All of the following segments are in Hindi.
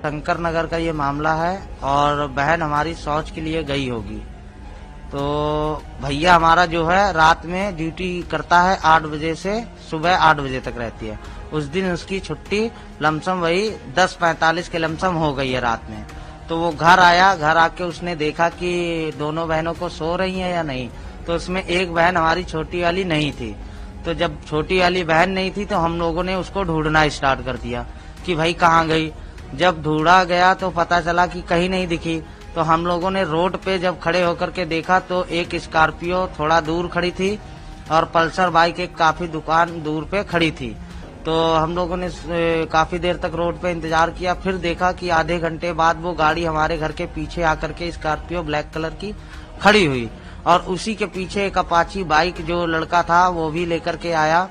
शंकर नगर का ये मामला है और बहन हमारी शौच के लिए गई होगी। तो भैया हमारा जो है रात में ड्यूटी करता है 8 बजे से सुबह 8 बजे तक रहती है। उस दिन उसकी छुट्टी लमसम वही 10:45 के लमसम हो गई है रात में। तो वो घर आया, घर आके उसने देखा कि दोनों बहनों को सो रही हैं या नहीं। तो उसमें एक बहन हमारी छोटी वाली नहीं थी। तो जब छोटी वाली बहन नहीं थी तो हम लोगों ने उसको ढूंढना स्टार्ट कर दिया कि भाई कहाँ गई। जब ढूंढा गया तो पता चला कि कहीं नहीं दिखी। तो हम लोगों ने रोड पे जब खड़े होकर के देखा तो एक स्कॉर्पियो थोड़ा दूर खड़ी थी और पल्सर बाइक एक काफी दुकान दूर पे खड़ी थी। तो हम लोगों ने काफी देर तक रोड पे इंतजार किया, फिर देखा कि आधे घंटे बाद वो गाड़ी हमारे घर के पीछे आकर के स्कॉर्पियो ब्लैक कलर की खड़ी हुई और उसी के पीछे एक अपाची बाइक जो लड़का था वो भी लेकर के आया।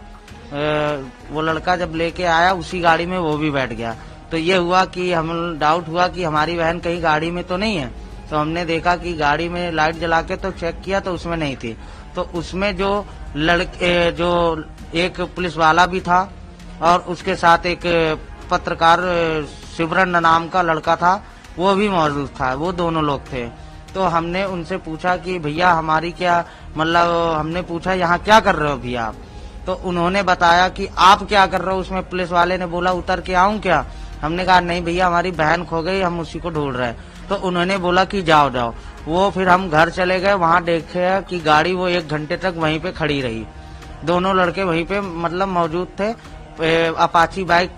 वो लड़का जब लेके आया उसी गाड़ी में वो भी बैठ गया। तो ये हुआ कि हम डाउट हुआ कि हमारी बहन कहीं गाड़ी में तो नहीं है। तो हमने देखा कि गाड़ी में लाइट जला के तो चेक किया तो उसमें नहीं थी। तो उसमें जो जो एक पुलिस वाला भी था और उसके साथ एक पत्रकार शिवरन नाम का लड़का था वो भी मौजूद था। वो दोनों लोग थे। तो हमने उनसे पूछा कि भैया हमारी क्या मतलब हमने पूछा यहाँ क्या कर रहे हो भैया आप। तो उन्होंने बताया कि आप क्या कर रहे हो। उसमें पुलिस वाले ने बोला उतर के आऊं क्या। हमने कहा नहीं भैया हमारी बहन खो गई, हम उसी को ढूंढ रहे हैं। तो उन्होंने बोला कि जाओ जाओ। वो फिर हम घर चले गए, वहां देखे कि गाड़ी वो 1 घंटे तक वहीं पे खड़ी रही। दोनों लड़के वहीं पे मतलब मौजूद थे। अपाची बाइक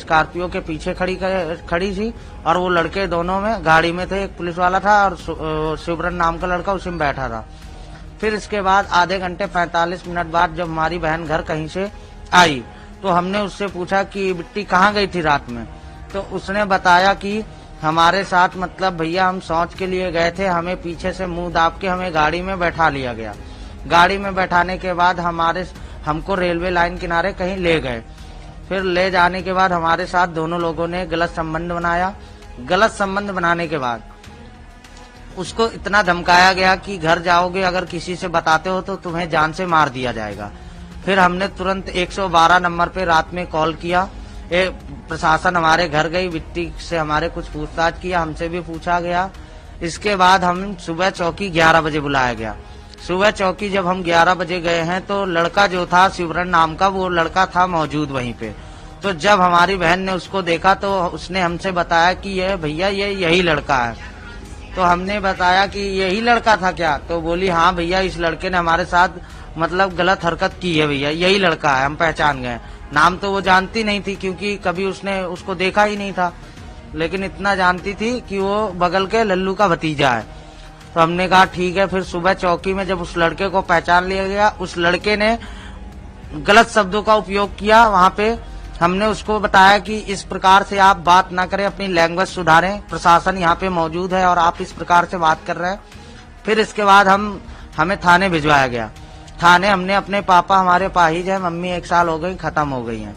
स्कॉर्पियो के पीछे खड़ी थी और वो लड़के दोनों में गाड़ी में थे। एक पुलिस वाला था और शिवरन नाम का लड़का उसी में बैठा था। फिर इसके बाद आधे घंटे 45 मिनट बाद जब हमारी बहन घर कहीं से आई तो हमने उससे पूछा कि बिट्टी कहाँ गई थी रात में। तो उसने बताया कि हमारे साथ मतलब भैया हम शौच के लिए गए थे, हमें पीछे से मुंह दाब के हमें गाड़ी में बैठा लिया गया। गाड़ी में बैठाने के बाद हमको रेलवे लाइन किनारे कहीं ले गए। फिर ले जाने के बाद हमारे साथ दोनों लोगों ने गलत संबंध बनाया। गलत संबंध बनाने के बाद उसको इतना धमकाया गया कि घर जाओगे अगर किसी से बताते हो तो तुम्हें जान से मार दिया जाएगा। फिर हमने तुरंत 112 नंबर पे रात में कॉल किया। प्रशासन हमारे घर गई, बिट्टी से हमारे कुछ पूछताछ किया, हमसे भी पूछा गया। इसके बाद हम सुबह चौकी 11 बजे बुलाया गया। सुबह चौकी जब हम 11 बजे गए हैं तो लड़का जो था शिवरन नाम का वो लड़का था मौजूद वहीं पे। तो जब हमारी बहन ने उसको देखा तो उसने हमसे बताया कि ये भैया ये यही लड़का है। तो हमने बताया कि यही लड़का था क्या। तो बोली हाँ भैया इस लड़के ने हमारे साथ मतलब गलत हरकत की है भैया, यही लड़का है, हम पहचान गए। नाम तो वो जानती नहीं थी क्योंकि कभी उसने उसको देखा ही नहीं था, लेकिन इतना जानती थी कि वो बगल के लल्लू का भतीजा है। तो हमने कहा ठीक है। फिर सुबह चौकी में जब उस लड़के को पहचान लिया गया, उस लड़के ने गलत शब्दों का उपयोग किया वहां पे। हमने उसको बताया कि इस प्रकार से आप बात ना करें, अपनी लैंग्वेज सुधारें, प्रशासन यहाँ पे मौजूद है और आप इस प्रकार से बात कर रहे हैं। फिर इसके बाद हमें थाने भिजवाया गया। थाने हमने अपने पापा हमारे पाहिज है, मम्मी 1 साल हो गई खत्म हो गई हैं।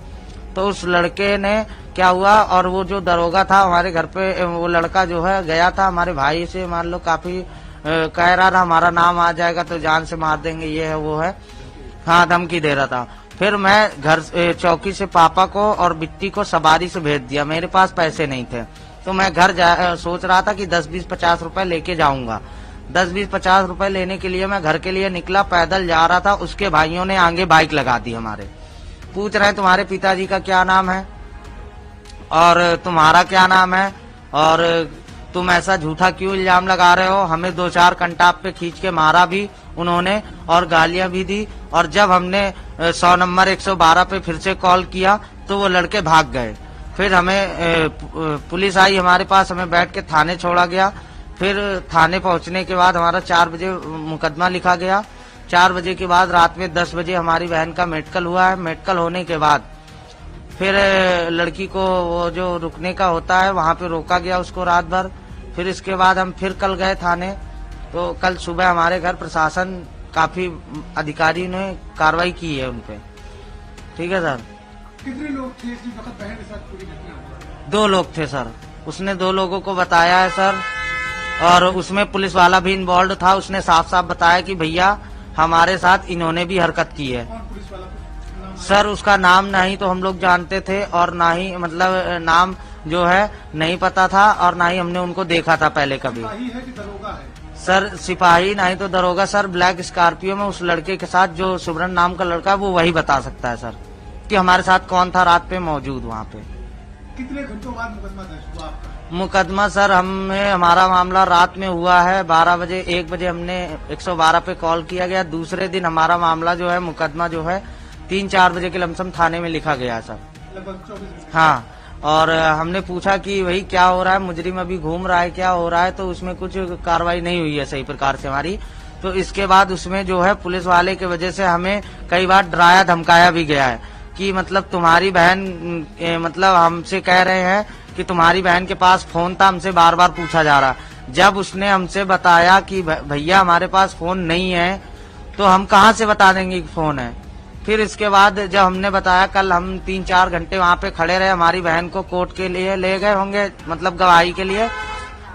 तो उस लड़के ने क्या हुआ और वो जो दरोगा था हमारे घर पे, वो लड़का जो है गया था हमारे भाई से, मान लो काफी कह रहा था हमारा नाम आ जाएगा तो जान से मार देंगे, ये है वो है, हाँ धमकी दे रहा था। फिर मैं घर चौकी से पापा को और बिट्टी को सवारी से भेज दिया, मेरे पास पैसे नहीं थे। तो मैं घर सोच रहा था कि 10, 20, 50 रुपए लेके जाऊंगा। 10, 20, 50 रुपए लेने के लिए मैं घर के लिए निकला, पैदल जा रहा था। उसके भाइयों ने आगे बाइक लगा दी हमारे, पूछ रहे हैं तुम्हारे पिताजी का क्या नाम है और तुम्हारा क्या नाम है और तुम ऐसा झूठा क्यों इल्जाम लगा रहे हो। हमें 2-4 कंटाप पे खींच के मारा भी उन्होंने और गालियां भी दी। और जब हमने 100 नंबर 112 पे फिर से कॉल किया तो वो लड़के भाग गए। फिर हमें पुलिस आई हमारे पास, हमें बैठ के थाने छोड़ा गया। फिर थाने पहुंचने के बाद हमारा 4 बजे मुकदमा लिखा गया। 4 बजे के बाद रात में 10 बजे हमारी बहन का मेडिकल हुआ है। मेडिकल होने के बाद फिर लड़की को वो जो रुकने का होता है वहां पे रोका गया उसको रात भर। फिर इसके बाद हम फिर कल गए थाने। तो कल सुबह हमारे घर प्रशासन काफी अधिकारी ने कार्रवाई की है उनपे। ठीक है सर। कितने लोग थे इस वक्त बहन के साथ पूरी घटना हुआ? 2 लोग थे सर, उसने 2 लोगों को बताया है सर। और उसमें पुलिस वाला भी इन्वॉल्व था, उसने साफ साफ बताया कि भैया हमारे साथ इन्होंने भी हरकत की है। कौन पुलिस वाला? सर उसका नाम नहीं तो हम लोग जानते थे और ना ही मतलब नाम जो है नहीं पता था और ना ही हमने उनको देखा था पहले कभी। सिपाही है कि दरोगा है? सर सिपाही नहीं तो दरोगा सर। ब्लैक स्कॉर्पियो में उस लड़के के साथ जो सुब्रन नाम का लड़का है वो वही बता सकता है सर कि हमारे साथ कौन था रात पे मौजूद वहाँ पे। कितने घंटों बाद मुकदमा दर्ज हुआ आपका? मुकदमा सर हमारा मामला रात में हुआ है 12 बजे 1 बजे हमने 112 पे कॉल किया गया। दूसरे दिन हमारा मामला जो है मुकदमा जो है 3-4 बजे के लमसम थाने में लिखा गया सर। लगभग 24 घंटे। हाँ, और हमने पूछा कि वही क्या हो रहा है, मुजरिम अभी घूम रहा है, क्या हो रहा है, तो उसमें कुछ कार्रवाई नहीं हुई है सही प्रकार से हमारी। तो इसके बाद उसमें जो है पुलिस वाले की वजह से हमें कई बार डराया धमकाया भी गया है कि मतलब तुम्हारी बहन मतलब हमसे कह रहे हैं कि तुम्हारी बहन के पास फोन था, हमसे बार बार पूछा जा रहा। जब उसने हमसे बताया कि भैया हमारे पास फोन नहीं है तो हम कहाँ से बता देंगे कि फोन है। फिर इसके बाद जब हमने बताया, कल हम 3-4 घंटे वहाँ पे खड़े रहे, हमारी बहन को कोर्ट के लिए ले गए होंगे मतलब गवाही के लिए,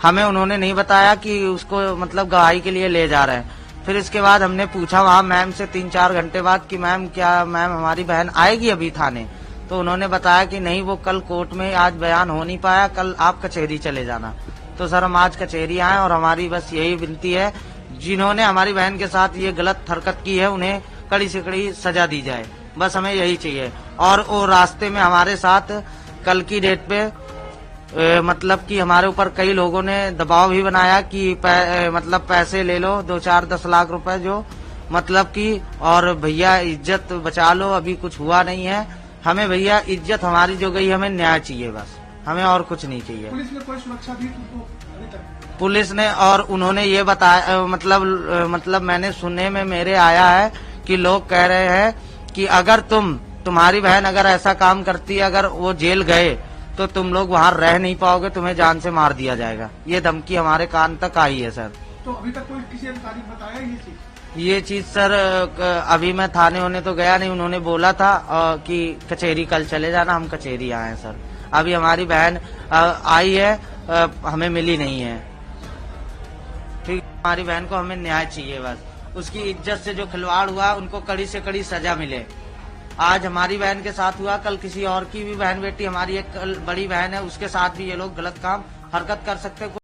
हमें उन्होंने नहीं बताया कि उसको मतलब गवाही के लिए ले जा रहे हैं। फिर इसके बाद हमने पूछा वहाँ मैम से 3-4 घंटे बाद कि मैम हमारी बहन आएगी अभी थाने, तो उन्होंने बताया कि नहीं वो कल कोर्ट में आज बयान हो नहीं पाया, कल आप कचहरी चले जाना। तो सर हम आज कचहरी आए और हमारी बस यही विनती है जिन्होंने हमारी बहन के साथ ये गलत हरकत की है उन्हें कड़ी से कड़ी सजा दी जाए, बस हमें यही चाहिए। और वो रास्ते में हमारे साथ कल की डेट पे मतलब कि हमारे ऊपर कई लोगों ने दबाव भी बनाया कि मतलब पैसे ले लो 2-4-10 लाख रुपए जो मतलब कि, और भैया इज्जत बचा लो, अभी कुछ हुआ नहीं है, हमें भैया इज्जत हमारी जो गई हमें न्याय चाहिए, बस हमें और कुछ नहीं चाहिए। पुलिस ने कोई सुरक्षा दी तुमको अभी तक? पुलिस ने और उन्होंने ये बताया मतलब मैंने सुनने में मेरे आया है कि लोग कह रहे हैं कि अगर तुम्हारी बहन अगर ऐसा काम करती है, अगर वो जेल गए तो तुम लोग वहाँ रह नहीं पाओगे, तुम्हें जान से मार दिया जाएगा। ये धमकी हमारे कान तक आई है सर। तो अभी तक कोई किसी अधिकारी ने बताया ये चीज सर अभी मैं थाने होने तो गया नहीं, उन्होंने बोला था कि कचहरी कल चले जाना, हम कचहरी आए हैं सर। अभी हमारी बहन आई है, हमें मिली नहीं है। ठीक, हमारी बहन को हमें न्याय चाहिए, बस उसकी इज्जत से जो खिलवाड़ हुआ उनको कड़ी से कड़ी सजा मिले। आज हमारी बहन के साथ हुआ, कल किसी और की भी बहन बेटी, हमारी एक बड़ी बहन है उसके साथ भी ये लोग गलत काम हरकत कर सकते।